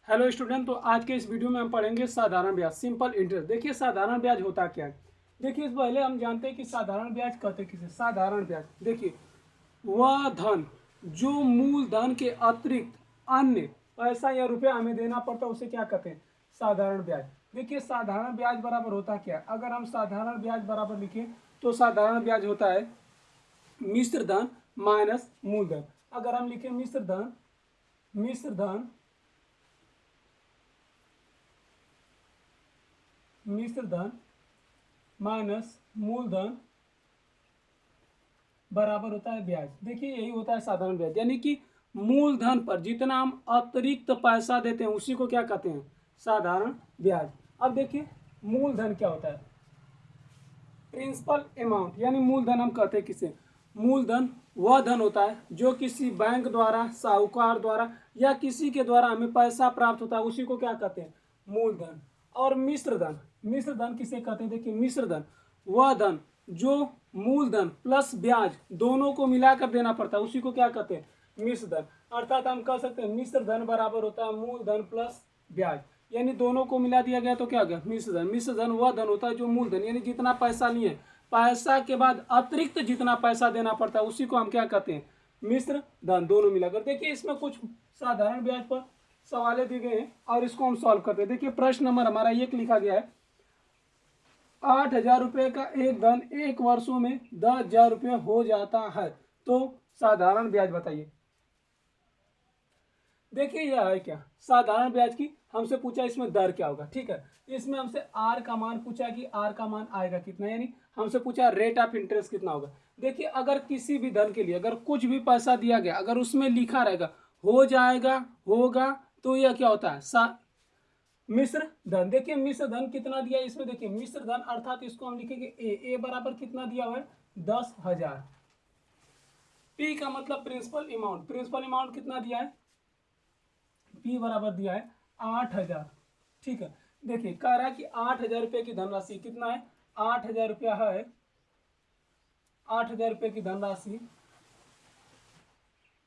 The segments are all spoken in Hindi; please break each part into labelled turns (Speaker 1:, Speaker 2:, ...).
Speaker 1: हेलो स्टूडेंट, तो आज के इस वीडियो में हम पढ़ेंगे साधारण ब्याज, सिंपल इंटरेस्ट। देखिए साधारण ब्याज होता क्या है। देखिए इस पहले हम जानते हैं कि साधारण ब्याज कहते किसे। साधारण ब्याज देखिए वह धन जो मूल धन के अतिरिक्त अन्य पैसा या रुपया हमें देना पड़ता है उसे क्या कहते हैं, साधारण ब्याज। देखिए साधारण ब्याज बराबर होता क्या है। अगर हम साधारण ब्याज बराबर लिखें तो साधारण ब्याज होता है मिश्र धन माइनस मूलधन। अगर हम लिखें मिश्र धन माइनस मूलधन बराबर होता है ब्याज। देखिए यही होता है साधारण ब्याज, यानी कि मूलधन पर जितना हम अतिरिक्त पैसा देते हैं उसी को क्या कहते हैं, साधारण ब्याज। अब देखिए मूलधन क्या होता है, प्रिंसिपल अमाउंट, यानी मूलधन हम कहते हैं किसे, मूलधन वह धन होता है जो किसी बैंक द्वारा, साहूकार द्वारा या किसी के द्वारा हमें पैसा प्राप्त होता है उसी को क्या कहते हैं, मूलधन। और मिश्र धन किसे कहते हैं। देखिए मिश्र धन वह धन जो मूलधन प्लस ब्याज दोनों को मिलाकर देना पड़ता है उसी को क्या कहते हैं, मिश्र धन। अर्थात हम कह सकते हैं मिश्र धन बराबर होता है मूलधन प्लस ब्याज, यानी दोनों को मिला दिया गया तो क्या हो गया, मिश्र धन वह धन होता है जो मूलधन यानी जितना पैसा लिए पैसा के बाद अतिरिक्त जितना पैसा देना पड़ता है उसी को हम क्या कहते हैं, मिश्र धन। दोनों मिलाकर देखिए इसमें कुछ साधारण ब्याज पर सवाले दिए गए हैं और इसको हम सॉल्व करते हैं। देखिए प्रश्न नंबर हमारा एक लिखा गया है, 8,000 रुपये का एक धन 1 वर्षों में 10,000 रुपये हो जाता है, तो साधारण ब्याज बताइए। देखिए यह है क्या, साधारण ब्याज की हमसे पूछा इसमें दर क्या होगा। ठीक है, इसमें हमसे आर का मान पूछा कि आर का मान आएगा कितना, यानी हमसे पूछा रेट ऑफ इंटरेस्ट कितना होगा। देखिए अगर किसी भी धन के लिए अगर कुछ भी पैसा दिया गया अगर उसमें लिखा रहेगा हो जाएगा, होगा, तो यह क्या होता है, मिश्र धन। देखिए मिश्र धन कितना दिया है इसमें, देखिए मिश्र धन अर्थात इसको हम लिखेंगे ए बराबर कितना दिया हुआ है, 10,000। पी का मतलब प्रिंसिपल अमाउंट कितना दिया है, पी बराबर दिया है 8,000। ठीक है, देखिए कह रहा है कि 8,000 रुपये की धनराशि कितना है, 8,000 रुपया है, 8,000 रुपये की धनराशि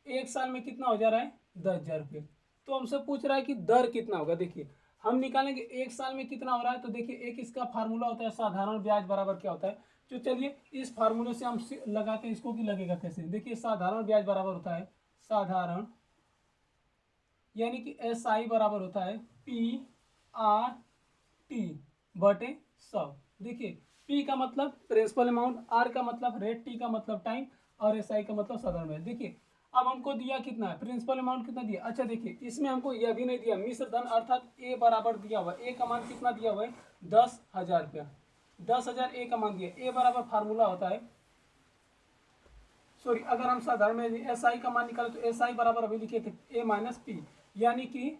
Speaker 1: एक साल में कितना हो जा रहा है, 10,000 रुपये। तो हमसे पूछ रहा है कि दर कितना होगा। देखिए हम निकालेंगे एक साल में कितना हो रहा है, तो देखिए एक इसका फार्मूला होता है साधारण ब्याज बराबर क्या होता है। तो चलिए इस फार्मूले से हम लगाते हैं इसको कि लगेगा कैसे। देखिए साधारण ब्याज बराबर होता है साधारण, यानी कि एस आई बराबर होता है पी आर टी बटे 100। देखिए पी का मतलब प्रिंसिपल अमाउंट, आर का मतलब रेट, टी का मतलब टाइम और एस आई का मतलब साधारण ब्याज। देखिए अब हमको दिया कितना है, प्रिंसिपल अमाउंट कितना दिया। अच्छा देखिए इसमें हमको यह भी नहीं दिया मिश्र धन, अर्थात ए बराबर दिया हुआ, ए का मान कितना दिया हुआ है, 10,000 रुपया, 10,000 ए का मान दिया। ए बराबर फार्मूला होता है, सॉरी अगर हम साधारण में एस आई का मान निकाले तो एस आई बराबर अभी लिखे थे ए माइनस पी, यानी कि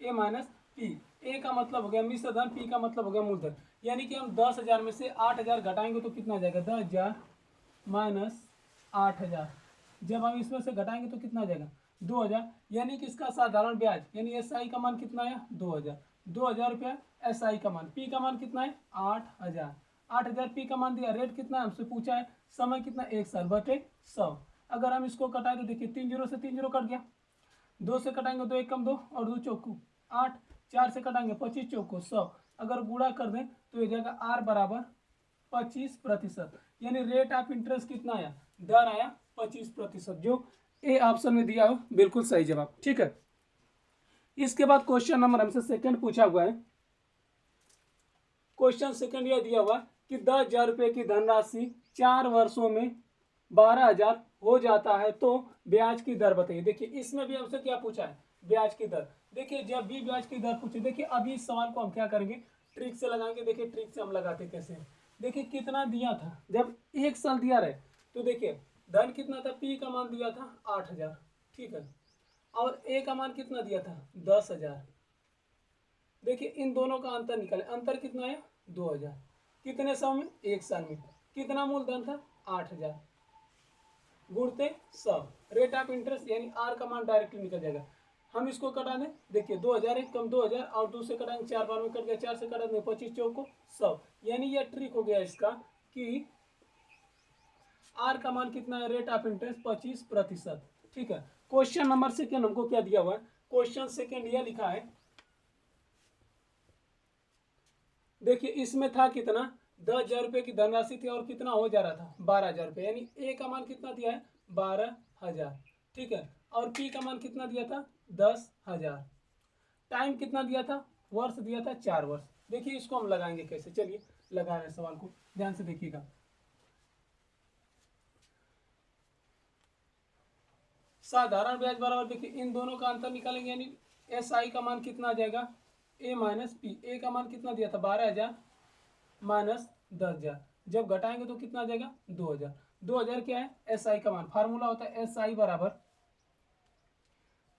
Speaker 1: ए माइनस पी। ए का मतलब हो गया मिश्र धन, पी का मतलब हो गया मूलधन, यानी कि हम 10,000 में से 8,000 घटाएंगे तो कितना आ जाएगा, 10,000 माइनस 8,000। जब हम इसमें से घटाएंगे तो कितना आ जाएगा, 2,000, यानी कि इसका साधारण ब्याज यानी एस आई का मान कितना है, 2,000, 2,000 रुपया एस आई का मान। पी का मान कितना है, 8,000, 8,000 पी का मान दिया। रेट कितना है हमसे पूछा है, समय कितना, 1 साल बटे 100। अगर हम इसको कटाए तो देखिए 3 जीरो से 3 जीरो कट गया, 2 से कटाएंगे 2 एकम 2 और 2 चौको 8, 4 से कटाएंगे 25 चौको 100। अगर गुणा कर दें तो ये जाएगा आर बराबर 25%, यानी रेट ऑफ इंटरेस्ट कितना आया, दर आया 25%, जो ए ऑप्शन में दिया हो बिल्कुल सही जवाब। ठीक है, इसके बाद क्वेश्चन नंबर हमसे सेकंड पूछा हुआ है। क्वेश्चन सेकंड यह दिया हुआ कि 10,000 रुपये की धनराशि 4 वर्षों में 12,000 हो जाता है, तो ब्याज की दर बताइए। देखिए इसमें भी हमसे क्या पूछा है, ब्याज की दर। देखिए जब भी ब्याज की दर पूछे, देखिए अभी इस सवाल को हम क्या करेंगे, ट्रिक से लगाएंगे। देखिए ट्रिक से हम लगाते कैसे, देखिए कितना दिया था जब 1 साल दिया रहे, तो देखिए धन कितना था, पी का मान दिया था 8,000, ठीक है, और ए का मान कितना दिया था, 10,000। देखिए इन दोनों का अंतर निकाले, अंतर कितना आया, 2,000। कितने सौ में, 1 साल में। कितना मूलधन था, 8,000 गुणते 100। रेट ऑफ इंटरेस्ट यानी आर का मान डायरेक्टली निकल जाएगा। हम इसको कटा दें, देखिए 2,000 एक कम 2,000 और 2 से कटाएंगे 4 बार में कट गया, 4 से कटा देंगे 25 चौको 100। यानी यह ट्रिक हो गया इसका कि आर का मान कितना है, रेट ऑफ इंटरेस्ट 25%। ठीक है, क्वेश्चन नंबर सेकेंड हमको क्या दिया हुआ है, क्वेश्चन सेकेंड यह लिखा है देखिए इसमें था कितना, 10,000 रुपये की धनराशि थी और कितना हो जा रहा था 12,000 रुपये, यानी ए का मान कितना दिया है 12,000। ठीक है, और पी का मान कितना दिया था 10,000। टाइम कितना दिया था, वर्ष दिया था 4 वर्ष। देखिए इसको हम लगाएंगे कैसे, चलिए लगा रहे हैं सवाल को, ध्यान से देखिएगा। साधारण ब्याज बराबर, देखिए इन दोनों का अंतर निकालेंगे, यानी एस आई का मान कितना आ जाएगा ए माइनस पी। ए का मान कितना दिया था 12,000 माइनस 10,000, जब घटाएंगे तो कितना आ जाएगा 2,000। 2,000 क्या है एस आई का मान, फार्मूला होता है एस आई बराबर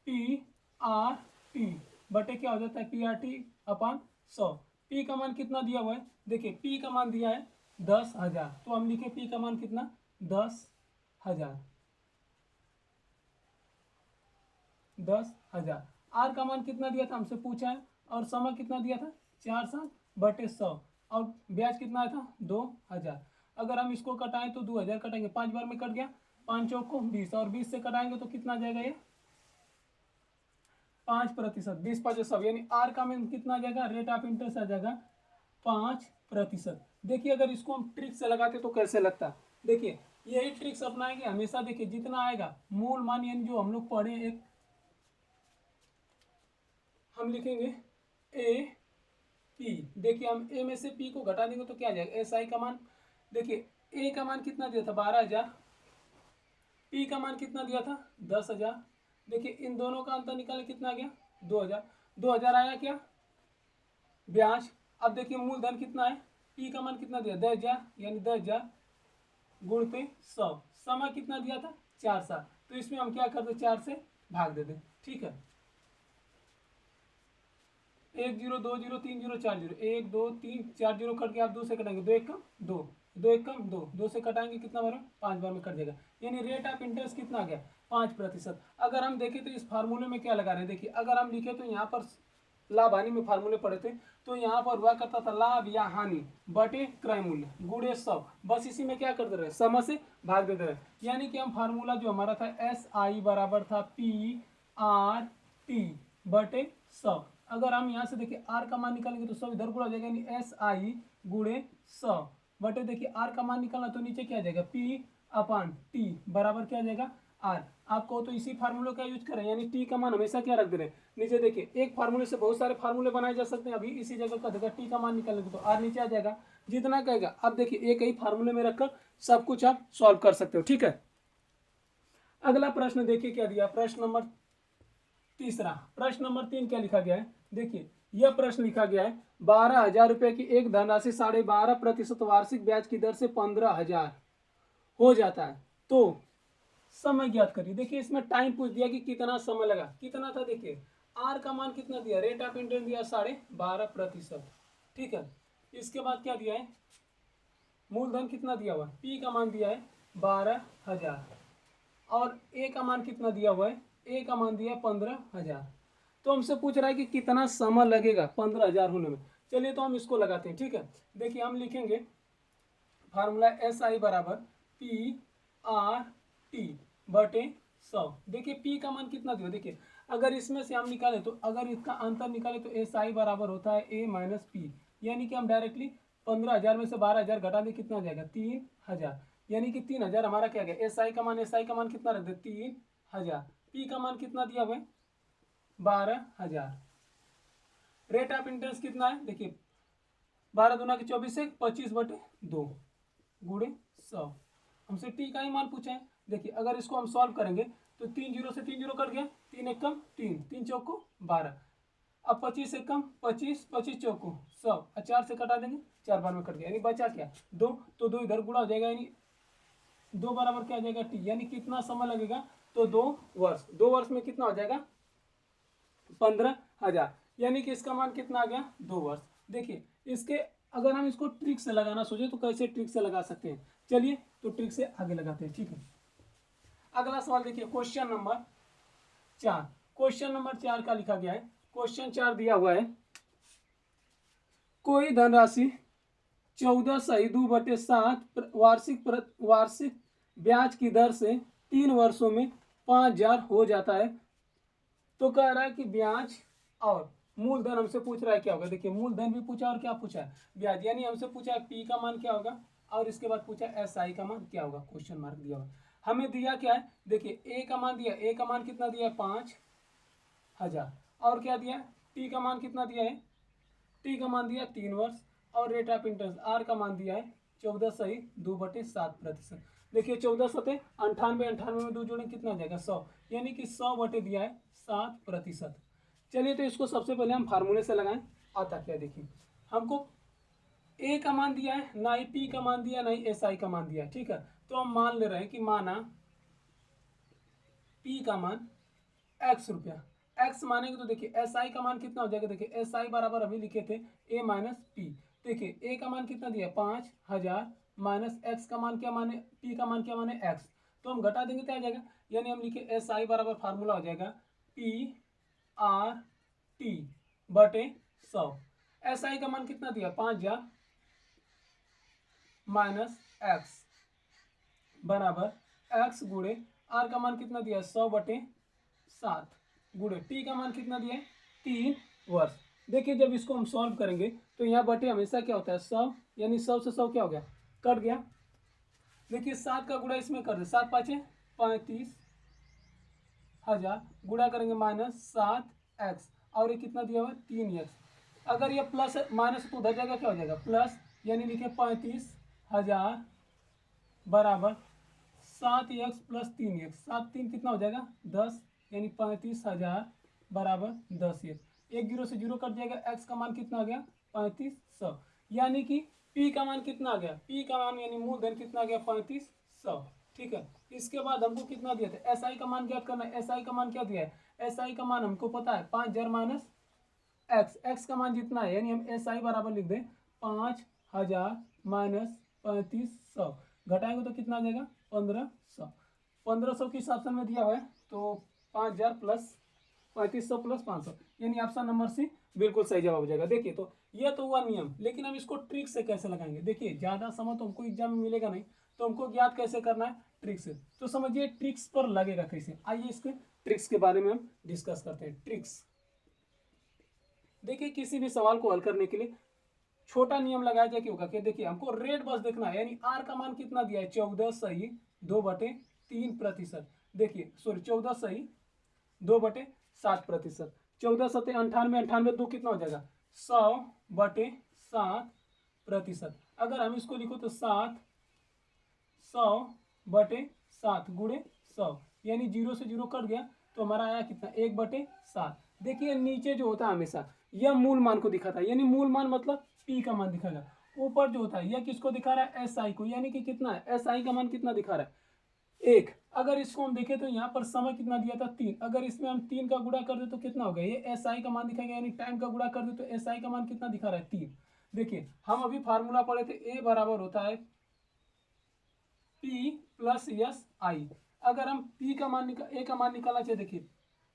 Speaker 1: पी आर टी बटे क्या हो जाता है P R T upon 100। P का मान कितना दिया हुआ है, देखिए पी का मान दिया है 10,000, तो हम लिखे पी का मान कितना 10,000। 10,000। आर का मान कितना दिया था हमसे पूछा है, और समय कितना दिया था 4 साल बटे 100, और ब्याज कितना आया था 2,000। अगर हम इसको कटाएं तो 2,000 कटाएंगे, 5 बार में कट गया, 5 चौक को 20, और 20 से कटाएंगे तो कितना आ जाएगा ये 5%। 20 5 100, यानी आर का मान कितना आ जाएगा, रेट ऑफ इंटरेस्ट आ जाएगा 5%। देखिए अगर इसको हम ट्रिक से लगाते तो कैसे लगता, देखिए यही ट्रिक्स अपनाएंगे हमेशा। देखिए जितना आएगा मूल मान, यानी जो हम लोग पढ़े, एक हम लिखेंगे ए पी। देखिए हम ए में से पी को घटा देंगे तो क्या आ जाएगा एस आई का मान। देखिए ए का मान कितना दिया था 12,000, पी का मान कितना दिया था 10,000। देखिए इन दोनों का अंतर निकाले कितना आ गया 2,000। 2,000 आया क्या ब्याज। अब देखिए मूलधन कितना है, पी का मान कितना दिया 10,000, यानी 10,000 गुणते 100। समय कितना दिया था 4 साल, तो इसमें हम क्या करते 4 से भाग देते। ठीक है, 1 0 2 0 3 0 4 0, 1 2 3 4 0 कट गया, आप 2 से कटाएंगे, 2 1 कम 2, 2 1 कम 2, 2 से कटाएंगे कितना बार 5 बार में कट जाएगा, यानी रेट ऑफ इंटरेस्ट कितना आ गया 5%। अगर हम देखें तो इस फार्मूले में क्या लगा रहे हैं, देखिए अगर हम लिखे तो यहाँ पर लाभ हानि में फार्मूले पढ़े थे, तो यहाँ पर हुआ करता था लाभ या हानि बटे क्रय मूल्य गुणे 100, बस इसी में क्या करते रहे समय से भाग देते रहे। यानी कि हम फार्मूला जो हमारा था एस आई बराबर था पी आर टी बटे 100। अगर हम यहाँ से देखिए आर का मान निकालेंगे तो 100 इधर गुणा हो जाएगा, यानी एस आई गुणे 100 बटे, देखिए आर का मान निकालना तो नीचे क्या आ जाएगा पी अपान टी बराबर क्या आ जाएगा आर। आपको तो इसी फार्मूले का यूज करें, यानी टी का मान हमेशा क्या रख दे रहे हैं नीचे। देखिए एक फार्मूले से बहुत सारे फार्मूले बनाए जा सकते हैं, अभी इसी जगह का देखा टी का मान निकालेंगे तो आर नीचे आ जाएगा जितना कहेगा। अब देखिए एक ही फार्मूले में रखकर सब कुछ आप सॉल्व कर सकते हो। ठीक है, अगला प्रश्न देखिए क्या दिया, प्रश्न नंबर तीसरा। प्रश्न नंबर 3 क्या लिखा गया है, देखिए यह प्रश्न लिखा गया है 12,000 रुपए की एक धनराशि 12.5% वार्षिक ब्याज की दर से 15,000 हो जाता है, तो समय ज्ञात करिए। देखिए इसमें टाइम पूछ दिया कि कितना समय लगा, कितना था, देखिए आर का मान कितना दिया, रेट ऑफ इंटरेस्ट दिया 12.5%। ठीक है, इसके बाद क्या दिया है मूलधन कितना दिया हुआ है, पी का मान दिया है 12,000, और ए का मान कितना दिया हुआ है, ए का मान दिया 15,000। तो हमसे पूछ रहा है कि कितना समय लगेगा 15,000 होने में। चलिए तो हम इसको लगाते हैं। ठीक है, देखिए हम लिखेंगे फार्मूला एस आई बराबर पी आर टी बटे 100। देखिए पी का मान कितना दिया, देखिए अगर इसमें से हम निकालें तो अगर इसका अंतर निकाले तो एस आई बराबर होता है ए माइनस पी, यानी कि हम डायरेक्टली 15,000 में से 12,000 घटा दे कितना आ जाएगा 3,000, यानी कि 3,000 हमारा क्या गया एस आई का मान। एस आई का मान कितना रख दे 3,000, पी का मान कितना दिया हुआ है 12,000। रेट ऑफ इंटरेस्ट कितना है, देखिए 12 दूना के 24 से 25 बटे 2 गुणे 100। हमसे टी का ही मान पूछा है। देखिए अगर इसको हम सॉल्व करेंगे तो 3 जीरो से 3 जीरो कट गया, 3 एक कम 3, 3 चौक को 12, अब 25 एक कम 25, 25 चौक को 100, 4 से कटा देंगे 4 बार में कट गया, यानी बचा क्या 2, तो 2 इधर गुणा हो जाएगा, यानी 2 बराबर क्या आ जाएगा टी, यानी कितना समय लगेगा तो 2 वर्ष। 2 वर्ष में कितना हो जाएगा 15,000, यानी कि इसका मान कितना आ गया 2 वर्ष। देखिए इसके अगर हम इसको ट्रिक से लगाना सोचे तो कैसे ट्रिक से लगा सकते हैं, चलिए तो ट्रिक से आगे लगाते हैं। ठीक है, अगला सवाल देखिए क्वेश्चन नंबर 4। क्वेश्चन नंबर 4 का लिखा गया है, क्वेश्चन 4 दिया हुआ है कोई धनराशि 14/2/7 वार्षिक ब्याज की दर से 3 वर्षों में 5,000 हो जाता है। तो कह रहा है कि ब्याज और मूलधन हमसे पूछ रहा है क्या होगा, देखिए मूलधन भी पूछा और क्या पूछा है, ब्याज, यानी हमसे पूछा है पी का मान क्या होगा और इसके बाद पूछा एस आई का मान क्या होगा, क्वेश्चन मार्क दिया हुआ। हमें दिया क्या है, देखिए ए का मान दिया, ए का मान कितना दिया है 5,000, और क्या दिया है टी का मान कितना दिया है, टी का मान दिया 3 वर्ष, और रेट ऑफ इंटरेस्ट आर का मान दिया है 14/2/7%। देखिए 14 अंठानवे में 2 जोड़ें कितना आ जाएगा 100, यानी कि 100 दिया है 7%। चलिए तो इसको सबसे पहले हम फार्मूले से लगाएं, आता क्या देखिए, हमको ए का मान दिया है, ना ही पी का मान दिया, ना ही एस आई का मान दिया है, ठीक है। तो हम मान ले रहे हैं कि माना पी का मान एक्स रुपया, एक्स मानेंगे तो देखिए एस आई का मान कितना हो जाएगा, देखिए एस आई बराबर अभी लिखे थे ए माइनस पी। देखिए ए का मान कितना दिया 5,000 माइनस एक्स का मान क्या माने, पी का मान क्या माने एक्स, तो हम घटा देंगे तो आ जाएगा, यानी हम लिखे एस आई बराबर फार्मूला हो जाएगा पी आर टी बटे 100। एस आई का मान कितना दिया 5,000 माइनस एक्स बराबर एक्स गुणे आर का मान कितना दिया 100/7 गुणे टी का मान कितना दिया है 3 वर्ष। देखिए जब इसको हम सॉल्व करेंगे तो यहाँ बटे हमेशा क्या होता है 100, यानी 100 से 100 क्या हो गया कट गया। देखिए 7 का गुणा इसमें कर दे, 7×5 = 35,000 गुणा करेंगे -7x, और ये कितना दिया हुआ है 3x। अगर ये प्लस माइनस तो उधर जाएगा क्या हो जाएगा प्लस, यानी लिखे 35,000 बराबर 7x + 3x, 7 3 कितना हो जाएगा 10, यानी 35,000 बराबर 10x। एक जीरो से जीरो कट जाएगा, x का मान कितना आ गया 3500, यानी कि p का मान कितना आ गया, p का मान यानी मूलधन कितना आ गया 3500, ठीक है। इसके बाद हमको कितना दिया था एस आई का मान ज्ञात करना है, एस आई का मान क्या दिया है, एस आई का मान हमको पता है 5,000 माइनस एक्स, एक्स का मान जितना है, यानी हम एस आई बराबर लिख दें 5,000 माइनस 3500, घटाएंगे तो कितना आ जाएगा 1,500। 1,500 किस ऑप्शन में दिया हुआ है, तो 5,000 प्लस 3500 प्लस 500, यानी ऑप्शन नंबर सी बिल्कुल सही जवाब हो जाएगा। देखिए तो यह तो हुआ नियम, लेकिन हम इसको ट्रिक से कैसे लगाएंगे, देखिए ज़्यादा समय तो हमको एग्जाम में मिलेगा नहीं, तो हमको ज्ञात कैसे करना है ट्रिक से, तो समझिए ट्रिक्स पर लगेगा कैसे। आइए इसके ट्रिक्स के बारे में हम डिस्कस करते हैं। ट्रिक्स देखिए किसी भी सवाल को हल करने के लिए छोटा नियम लगाया जाए क्यों का, देखिए हमको रेट बस देखना है, यानी आर का मान कितना दिया है 14/2/3%। देखिए सॉरी 14/2/7%, 14×7 = 98, 98 कितना हो जाएगा 100/7%। अगर हम इसको लिखो तो 100/7 गुणे 100, यानी 0 से 0 कट गया तो हमारा आया कितना 1/7। देखिए नीचे जो होता है हमेशा यह मूल मान को दिखाता है, यानी मूल मान मतलब पी का मान दिखाएगा। ऊपर जो होता है यह किसको दिखा रहा है एस आई को, यानी कि कितना है एस आई का मान कितना दिखा रहा है 1। अगर इसको हम देखें तो यहाँ पर समय कितना दिया था 3, अगर इसमें हम 3 का गुणा कर दे तो कितना होगा, ये एस आई का मान दिखाएगा, यानी टाइम का गुणा कर दे तो एस आई का मान कितना दिखा रहा है 3। देखिए हम अभी फार्मूला पढ़े थे ए बराबर होता है पी प्लस एस आई। अगर हम पी का मान ए का मान निकालना चाहिए, देखिए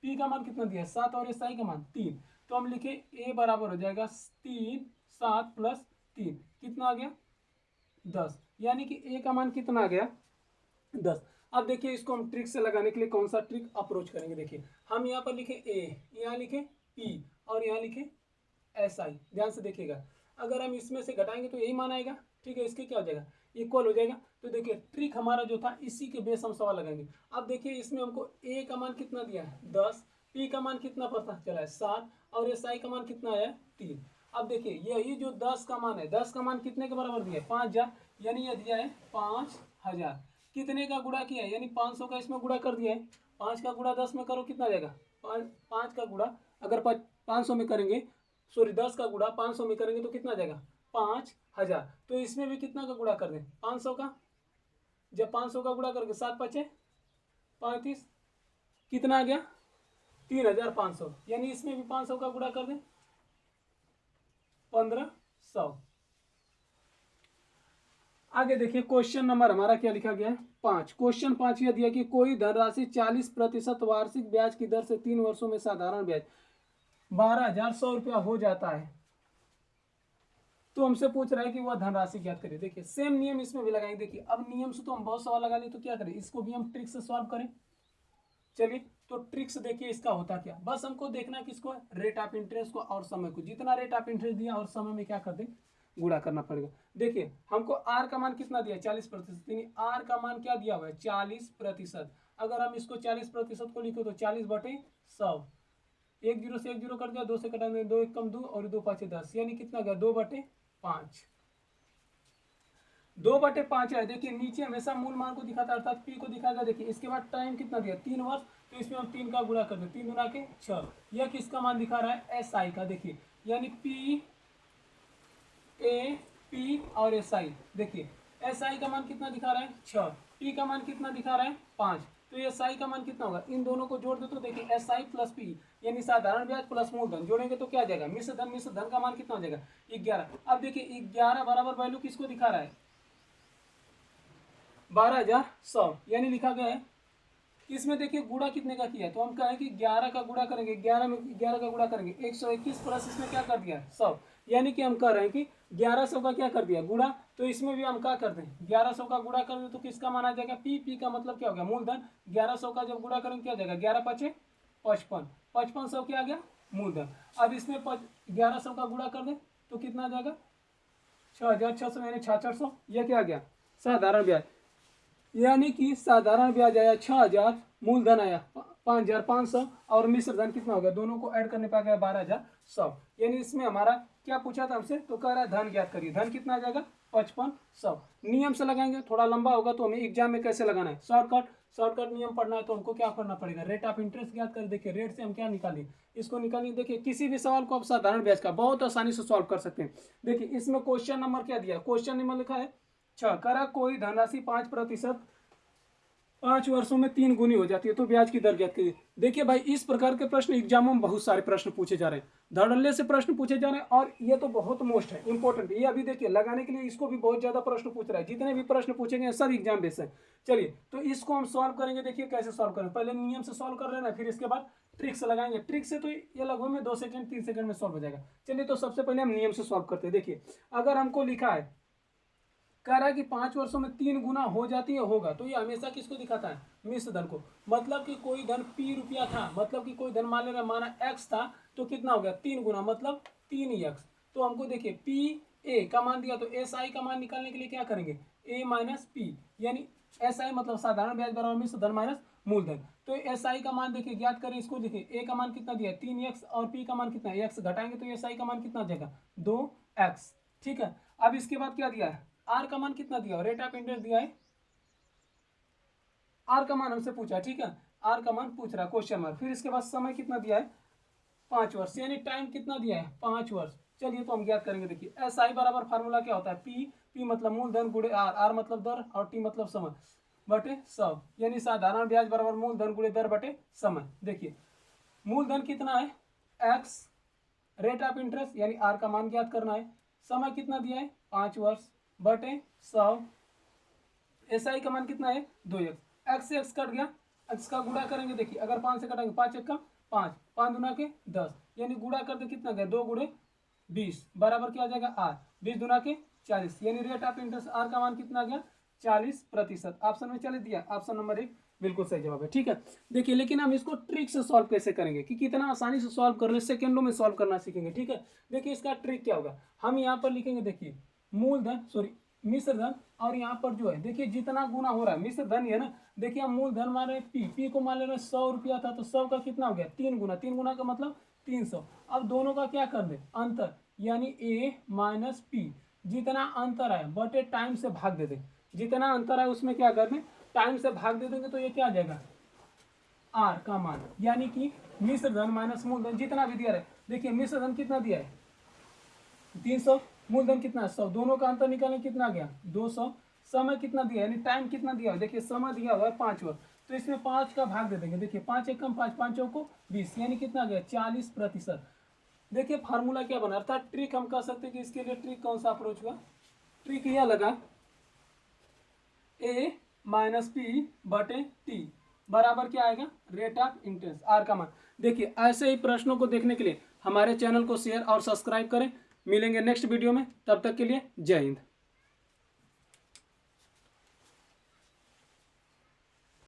Speaker 1: पी का मान कितना दिया है 7 और एस आई का मान 3, तो हम लिखे ए बराबर हो जाएगा 3 7 + 3 कितना आ गया 10, यानी कि ए का मान कितना आ गया 10। अब देखिए इसको हम ट्रिक से लगाने के लिए कौन सा ट्रिक अप्रोच करेंगे, देखिए हम यहाँ पर लिखे ए, यहाँ लिखे पी और यहाँ लिखे एस आई, ध्यान से देखिएगा। अगर हम इसमें से घटाएंगे तो यही मान आएगा, ठीक है, इसके क्या हो जाएगा इक्वल हो जाएगा। तो देखिए ट्रिक हमारा जो था इसी के बेस हम सवाल लगाएंगे। अब देखिए इसमें हमको ए का मान कितना दिया है 10, पी का मान कितना पता चला है 7 और एस आई का मान कितना आया 3। अब देखिए यही जो 10 का मान है, 10 का मान कितने के बराबर दिया है 5,000, यानी यह दिया है 5,000। कितने का गुणा किया है, यानी 500 का इसमें गुणा कर दिया है, 5 का गुणा 10 में करो कितना आ जाएगा 5 का गुणा अगर 500 में करेंगे, सॉरी 10 का गुणा 500 में करेंगे तो कितना आ जाएगा 5,000। तो इसमें भी कितना का गुणा कर दें 500 का, जब 500 का गुणा करके 7×5 = 35 कितना आ गया 3,500, यानी इसमें भी 500 का गुणा कर दें 1,500। आगे देखिए क्वेश्चन नंबर हमारा क्या लिखा गया है 5। क्वेश्चन 5 यह दिया कि कोई धनराशि 40% वार्षिक ब्याज की दर से 3 वर्षों में साधारण ब्याज 12,100 रुपया हो जाता है, तो हमसे पूछ रहा है कि वह धनराशि ज्ञात करें। देखिए सेम नियम इसमें भी लगाएंगे। देखिए अब नियम से तो हम बहुत सवाल लगा लिए, तो क्या करें इसको भी हम ट्रिक से सॉल्व करें। चलिए तो ट्रिक्स देखिए इसका होता क्या, बस हमको देखना किसको, रेट ऑफ इंटरेस्ट को और समय को, जितना रेट ऑफ इंटरेस्ट दिया और समय में क्या कर दे, गुणा करना पड़ेगा। देखिए हमको आर का मान कितना दिया है, 40%, यानी आर का मान क्या दिया हुआ है, 40%। अगर हम इसको 40% को लिखे तो 40/100, 1 0 से 1 0 कट गया, 2 से कटा, 2 1 कम 2 और 2 5 10, यानी कितना गया, 2/5। 2/5 है। देखिए नीचे हमेशा मूल मान को दिखाता है, अर्थात पी को दिखाएगा। देखिए इसके बाद टाइम कितना दिया, 3 वर्ष, तो इसमें हम 3 का गुणा कर दें, 3 गुना के 6। यह किसका मान दिखा रहा है, एस आई का। देखिए यानी पी ए पी और एस आई। देखिए एस आई का मान कितना दिखा रहा है, 6, पी का मान कितना दिखा रहा है, 5, तो एस आई का मान कितना होगा, इन दोनों को जोड़ दे तो देखिए एस आई प्लस पी यानी साधारण ब्याज प्लस मूलधन जोड़ेंगे तो क्या आ जाएगा, मिश्र धन का मान कितना हो जाएगा, 11। अब देखिए 11 बराबर वैल्यू किसको दिखा रहा है, 12,100, यानी लिखा गया है। इसमें देखिए गुणा कितने का किया है, तो हम कहें कि 11 का गुणा करेंगे, 11 में 11 का गुणा करेंगे, 121 प्लस इसमें क्या कर दिया 100, यानी कि हम कह रहे हैं कि 1100 का क्या कर दिया गुणा, तो इसमें भी हम क्या करते हैं 1100 का गुणा कर दें तो किसका मान आ जाएगा, पी का मतलब क्या हो गया, मूलधन। 1100 का जब गुणा करेंगे क्या जाएगा, 11 5 55, 5500 क्या आ गया, मूलधन। अब इसमें 1100 का गुणा कर दें तो कितना आ जाएगा, 6,600 यानी 6,400, यह क्या आ गया, साधारण ब्याज। यानी कि साधारण ब्याज आया 6,000, मूलधन आया 5,500 और मिश्र धन कितना हो गया, दोनों को ऐड करने पर आ गया 12,100। यानी इसमें हमारा क्या पूछा था हमसे, तो कह रहा है धन ज्ञात करिए, धन कितना आ जाएगा 5500। नियम से लगाएंगे, थोड़ा लंबा होगा तो हमें एग्जाम में कैसे लगाना है, शॉर्टकट नियम पढ़ना है तो हमको क्या करना पड़ेगा, रेट ऑफ इंटरेस्ट ज्ञात कर। देखिए रेट से हम क्या निकालें, इसको निकालिए। देखिए किसी भी सवाल को आप साधारण ब्याज का बहुत आसानी से सॉल्व कर सकते हैं। देखिए इसमें क्वेश्चन नंबर क्या दिया, क्वेश्चन नंबर लिखा है 6, करा कोई धनराशि 5% 5 वर्षों में 3 गुनी हो जाती है तो ब्याज की दर ज्ञात कीजिए। देखिए भाई इस प्रकार के प्रश्न एग्जामों में बहुत सारे प्रश्न पूछे जा रहे हैं, धड़ल्ले से प्रश्न पूछे जा रहे हैं, और ये तो बहुत मोस्ट है, इंपॉर्टेंट। ये अभी देखिए लगाने के लिए इसको भी बहुत ज्यादा प्रश्न पूछ रहा है, जितने भी प्रश्न पूछेंगे सब एग्जाम बेस है। चलिए तो इसको हम सॉल्व करेंगे। देखिए कैसे सॉल्व करें, पहले नियम से सॉल्व कर लेना, फिर इसके बाद ट्रिक से लगाएंगे। ट्रिक से तो ये लगभग में 2 सेकंड 3 सेकंड में सॉल्व हो जाएगा। चलिए तो सबसे पहले हम नियम से सॉल्व करते हैं। देखिए अगर हमको लिखा है, कह रहा है कि 5 वर्षों में 3 गुना हो जाती है, होगा, तो ये हमेशा किसको दिखाता है, मिश्र धन को। मतलब कि कोई धन पी रुपया था, मतलब कि कोई धन मान लेना, माना एक्स था, तो कितना हो गया 3 गुना, मतलब 3x। तो हमको देखिए पी ए का मान दिया, तो एस आई का मान निकालने के लिए क्या करेंगे, ए माइनस पी, यानी एस आई मतलब साधारण ब्याज बराबर मिश्र धन माइनस मूलधन। तो एस आई का मान देखिए ज्ञात करें, इसको देखिए ए का मान कितना दिया 3x और पी का मान कितना है, एक्स घटाएंगे तो एस आई का मान कितना आ जाएगा 2x। ठीक है, अब इसके बाद क्या दिया है, आर का मान कितना दिया, रेट ऑफ इंटरेस्ट दिया है, आर का मान हमसे पूछा, ठीक है, आर का मान पूछ रहा है क्वेश्चन मार्क। फिर इसके बाद समय कितना दिया है 5 वर्ष, यानी टाइम कितना दिया है 5 वर्ष। चलिए तो हम ज्ञात करेंगे। देखिए एस आई बराबर फार्मूला क्या होता है, पी मतलब मूलधन गुणे आर मतलब दर और टी मतलब समय बटे 100, यानी साधारण ब्याज बराबर मूलधन गुणे दर बटे समय। देखिए मूलधन कितना है एक्स, रेट ऑफ इंटरेस्ट यानी आर का मान ज्ञात करना है, समय कितना दिया है 5 वर्ष बटे 100, एस आई का मान कितना है 2x, एक्स से एक्स कट गया, एक्स का गुणा करेंगे। देखिए अगर 5 से कटेंगे 5 1 का 5, 5 दूना के 10, यानी गुणा करते कितना गया 2 गुणे 20 बराबर क्या आ जाएगा आर, 20 दूना के 40, यानी रेट ऑफ इंटरेस्ट आर का मान कितना गया 40%। ऑप्शन में चले दिया, ऑप्शन नंबर 1 बिल्कुल सही जवाब है। ठीक है, देखिए लेकिन हम इसको ट्रिक से सॉल्व कैसे करेंगे कि कितना आसानी से सॉल्व कर ले, सेकंडों में सॉल्व करना सीखेंगे। ठीक है, देखिए इसका ट्रिक क्या होगा, हम यहाँ पर लिखेंगे, देखिए मूलधन सॉरी मिश्र धन, और यहाँ पर जो है देखिए जितना गुना हो रहा है मिश्र धन है ना। देखिए हम मूलधन मान रहे पी को मान ले रहे 100 रुपया था, तो 100 का कितना हो गया 3 गुना, 3 गुना का मतलब 300। अब दोनों का क्या कर दे अंतर, यानी ए माइनस पी, जितना अंतर है बटे टाइम से भाग दे दे, जितना अंतर है उसमें क्या कर दें टाइम से भाग दे देंगे, तो ये क्या आ जाएगा आर का मान, यानी कि मिश्र धन माइनस मूलधन जितना भी दिया है। देखिए मिश्र धन कितना दिया है 300, मूलधन कितना है 100, दोनों का अंतर निकालें कितना गया 200, समय कितना दिया यानी टाइम कितना दिया है, देखिए समय दिया हुआ है 5 वर्ष, तो इसमें 5 का भाग दे देंगे। देखिए 5 1 कम 5, 5 को 20, यानी कितना गया 40%। देखिए फार्मूला क्या बना, अर्थात ट्रिक हम कह सकते हैं कि इसके लिए ट्रिक कौन सा अप्रोच हुआ, ट्रिक यह लगा ए माइनस पी बटे टी बराबर क्या आएगा रेट ऑफ इंटरेस्ट आर का मान। देखिए ऐसे ही प्रश्नों को देखने के लिए हमारे चैनल को शेयर और सब्सक्राइब करें। मिलेंगे नेक्स्ट वीडियो में, तब तक के लिए जय हिंद।